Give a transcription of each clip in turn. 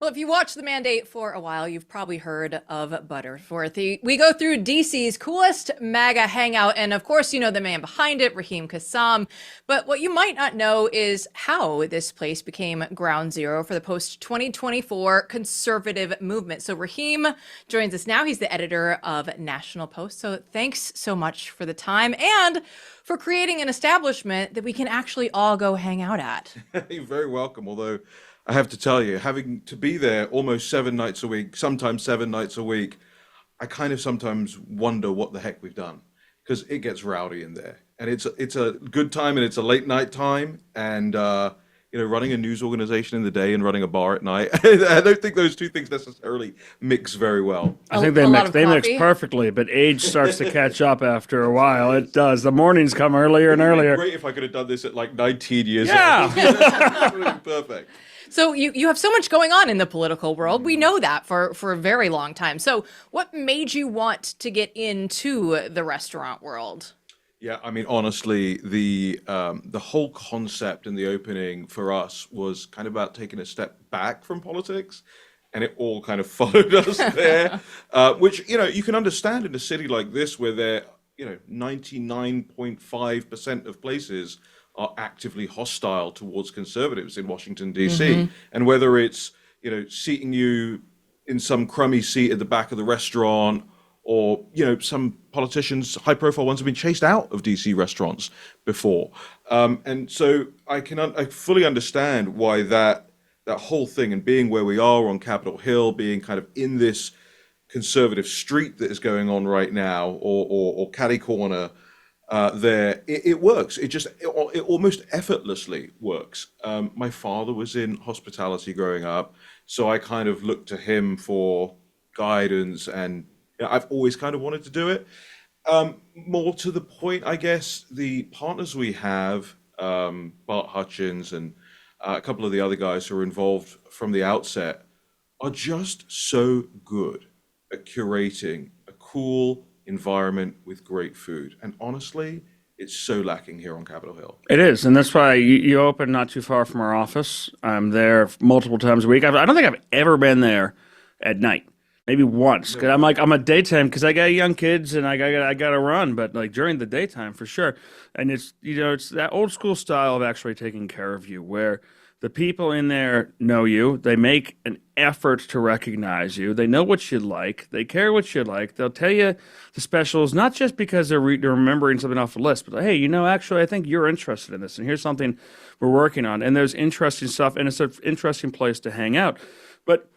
Well, if you watch The Mandate for a while, you've probably heard of Butterworth. We go through DC's coolest MAGA hangout, and of course, you know the man behind it, Raheem Kassam. But what you might not know is how this place became ground zero for the post-2024 conservative movement. So Raheem joins us now. He's the editor of National Post. So thanks so much for the time and for creating an establishment that we can actually all go hang out at. You're very welcome, although I have to tell you, having to be there almost 7 nights a week, sometimes 7 nights a week, I kind of sometimes wonder what the heck we've done because it gets rowdy in there, and it's a good time and it's a late night time, and running a news organization in the day and running a bar at night, I don't think those two things necessarily mix very well. I think they mix perfectly, but age starts to catch up after a while. It does. The mornings come earlier and earlier. Great if I could have done this at like 19 years Yeah. old. Perfect. So you have so much going on in the political world. We know that for a very long time. So what made you want to get into the restaurant world? Yeah, I mean, honestly, the whole concept in the opening for us was kind of about taking a step back from politics, and it all kind of followed us there, which, you can understand in a city like this where 99.5% of places are actively hostile towards conservatives in Washington, D.C. And whether it's, seating you in some crummy seat at the back of the restaurant, or, some politicians, high-profile ones, have been chased out of D.C. restaurants before. And so I fully understand why that whole thing, and being where we are on Capitol Hill, being kind of in this conservative street that is going on right now, or catty corner, it works. It almost effortlessly works. My father was in hospitality growing up, so I kind of looked to him for guidance, and I've always kind of wanted to do it. More to the point, I guess, the partners we have, Bart Hutchins and a couple of the other guys who are involved from the outset, are just so good at curating a cool environment with great food. And honestly, it's so lacking here on Capitol Hill. It is, and that's why you open not too far from our office. I'm there multiple times a week. I don't think I've ever been there at night. Maybe once, because I'm a daytime, because I got young kids and I got to run, but like during the daytime for sure. And it's that old school style of actually taking care of you, where the people in there know you. They make an effort to recognize you. They know what you like. They care what you like. They'll tell you the specials, not just because they're remembering something off the list, but hey, actually, I think you're interested in this, and here's something we're working on. And there's interesting stuff, and it's an interesting place to hang out. But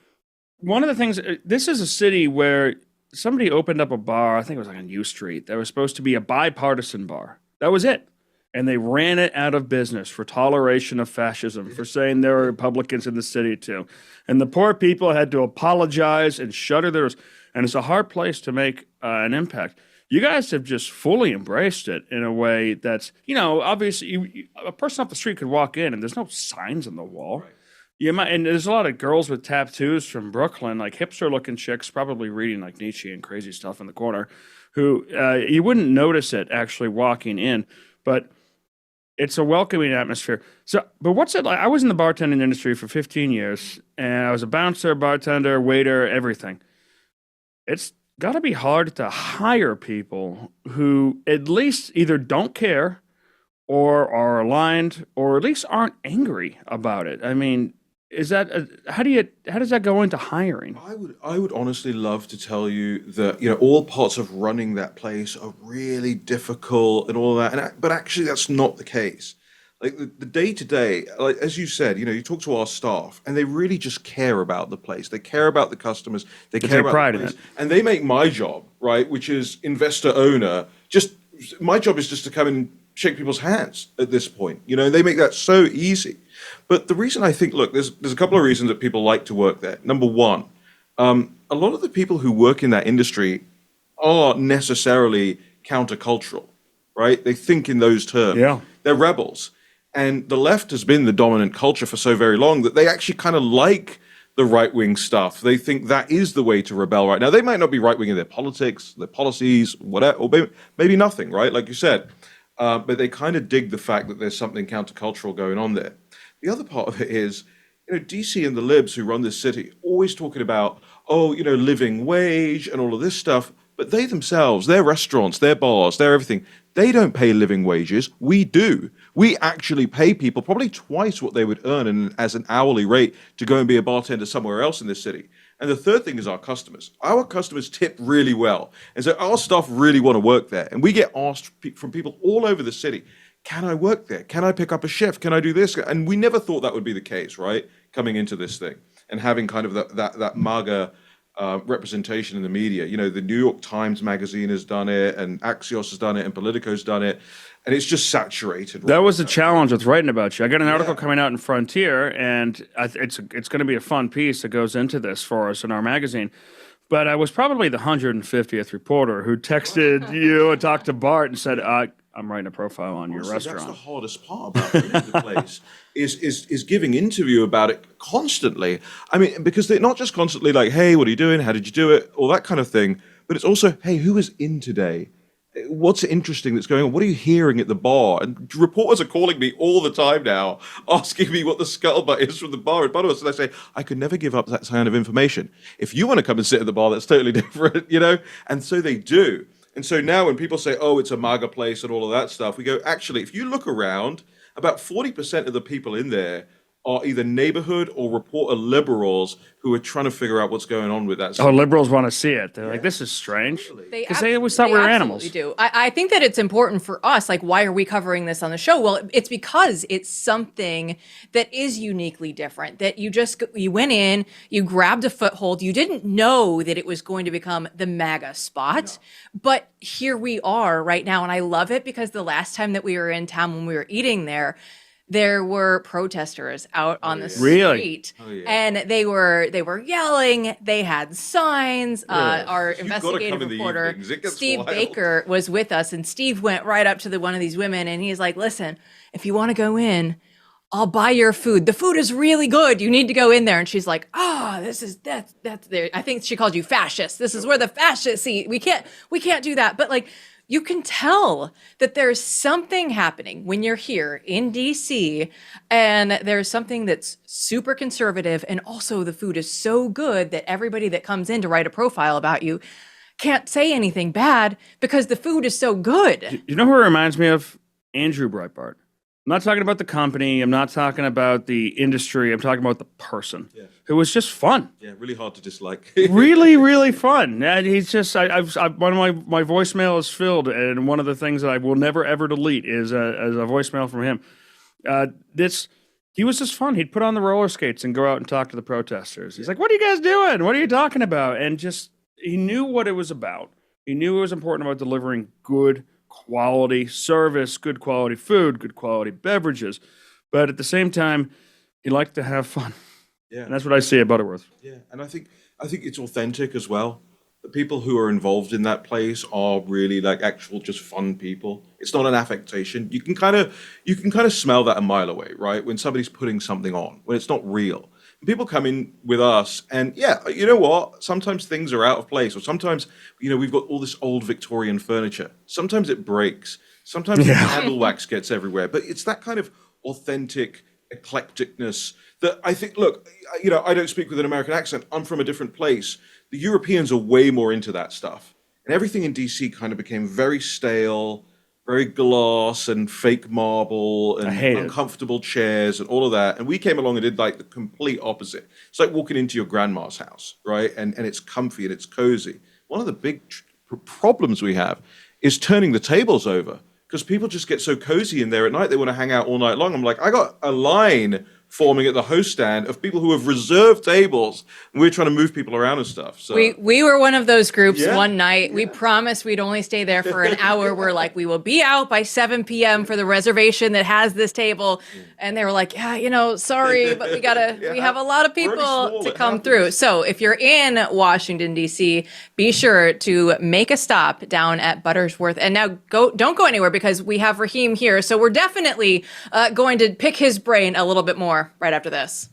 one of the things, this is a city where somebody opened up a bar, I think it was like on U Street, that was supposed to be a bipartisan bar. That was it. And they ran it out of business for toleration of fascism, for saying there were Republicans in the city too. And the poor people had to apologize and shutter their doors. And it's a hard place to make an impact. You guys have just fully embraced it in a way that's, obviously a person off the street could walk in and there's no signs on the wall. Right. You might, and there's a lot of girls with tattoos from Brooklyn, like hipster-looking chicks, probably reading like Nietzsche and crazy stuff in the corner, who you wouldn't notice it actually walking in, but it's a welcoming atmosphere. So, but what's it like? I was in the bartending industry for 15 years, and I was a bouncer, bartender, waiter, everything. It's got to be hard to hire people who at least either don't care or are aligned, or at least aren't angry about it. I mean, is that how does that go into hiring? I would honestly love to tell you that all parts of running that place are really difficult and all that, but actually that's not the case. Like the day to day, like as you said, you talk to our staff and they really just care about the place. They care about the customers. They care about pride the place, in it, and they make my job, right, which is investor owner. My job is just to come and shake people's hands at this point. They make that so easy. But the reason I think, look, there's a couple of reasons that people like to work there. Number one, a lot of the people who work in that industry are necessarily countercultural, right? They think in those terms. Yeah. They're rebels. And the left has been the dominant culture for so very long that they actually kind of like the right-wing stuff. They think that is the way to rebel right now. They might not be right-wing in their politics, their policies, whatever, or maybe nothing, right? Like you said. But they kind of dig the fact that there's something countercultural going on there. The other part of it is DC and the libs who run this city always talking about, oh, living wage and all of this stuff. But they themselves, their restaurants, their bars, their everything, they don't pay living wages. We do. We actually pay people probably twice what they would earn as an hourly rate to go and be a bartender somewhere else in this city. And the third thing is our customers. Our customers tip really well. And so our staff really want to work there. And we get asked from people all over the city, can I work there? Can I pick up a shift? Can I do this? And we never thought that would be the case, right? Coming into this thing and having kind of that MAGA representation in the media. The New York Times magazine has done it, and Axios has done it, and Politico's done it, and it's just saturated. That was the challenge with writing about you. I got an article coming out in Frontier, and it's going to be a fun piece that goes into this for us in our magazine. But I was probably the 150th reporter who texted you and talked to Bart and said, I'm writing a profile on your restaurant. That's the hardest part about running the place is giving interview about it constantly. I mean, because they're not just constantly like, hey, what are you doing? How did you do it? All that kind of thing. But it's also, hey, who is in today? What's interesting that's going on? What are you hearing at the bar? And reporters are calling me all the time now, asking me what the scuttlebutt is from the bar at Butterworth. And I say, I could never give up that kind of information. If you want to come and sit at the bar, that's totally different, And so they do. And so now when people say, oh, it's a MAGA place and all of that stuff, we go, actually, if you look around, about 40% of the people in there are either neighborhood or reporter liberals who are trying to figure out what's going on with that. Oh, liberals want to see it. They're like, this is strange. Because they always thought we were animals. Do. I think that it's important for us. Like, why are we covering this on the show? Well, it's because it's something that is uniquely different, that you went in, you grabbed a foothold. You didn't know that it was going to become the MAGA spot. No. But here we are right now. And I love it because the last time that we were in town when we were eating there were protesters out on the street, and they were yelling. They had signs. Our investigative reporter, Steve Baker, was with us, and Steve went right up to one of these women, and he's like, listen, if you want to go in, I'll buy your food. The food is really good. You need to go in there. And she's like, that's there. I think she called you fascist. This is where the fascists eat. We can't do that. But like, you can tell that there's something happening when you're here in DC, and there's something that's super conservative, and also the food is so good that everybody that comes in to write a profile about you can't say anything bad because the food is so good. You know who it reminds me of? Andrew Breitbart. I'm not talking about the company. I'm not talking about the industry. I'm talking about the person who was just fun. Yeah, really hard to dislike. Really, really fun. And he's just, one of my voicemail is filled, and one of the things that I will never ever delete is a voicemail from him. He was just fun. He'd put on the roller skates and go out and talk to the protesters. He's like, "What are you guys doing? What are you talking about?" And just he knew what it was about. He knew it was important about delivering good quality service, good quality food, good quality beverages, but at the same time, he liked to have fun. Yeah, and that's what I see at Butterworth. Yeah, and I think it's authentic as well. The people who are involved in that place are really like actual just fun people. It's not an affectation. You can kind of smell that a mile away, right? When somebody's putting something on, when it's not real. People come in with us, and yeah, you know what? Sometimes things are out of place, or sometimes, we've got all this old Victorian furniture. Sometimes it breaks. Sometimes the candle wax gets everywhere. But it's that kind of authentic eclecticness that I think, look, I don't speak with an American accent. I'm from a different place. The Europeans are way more into that stuff. And everything in DC kind of became very stale, very glass and fake marble and uncomfortable chairs and all of that. And we came along and did like the complete opposite. It's like walking into your grandma's house, right? And it's comfy and it's cozy. One of the big problems we have is turning the tables over because people just get so cozy in there at night. They want to hang out all night long. I'm like, I got a line forming at the host stand of people who have reserved tables, and we're trying to move people around and stuff. So we were one of those groups one night. We promised we'd only stay there for an hour. We're like, we will be out by 7 p.m. for the reservation that has this table. And they were like, sorry, but we have a lot of people to come through. So if you're in Washington, D.C., be sure to make a stop down at Butterworth. And now don't go anywhere because we have Raheem here. So we're definitely going to pick his brain a little bit more right after this.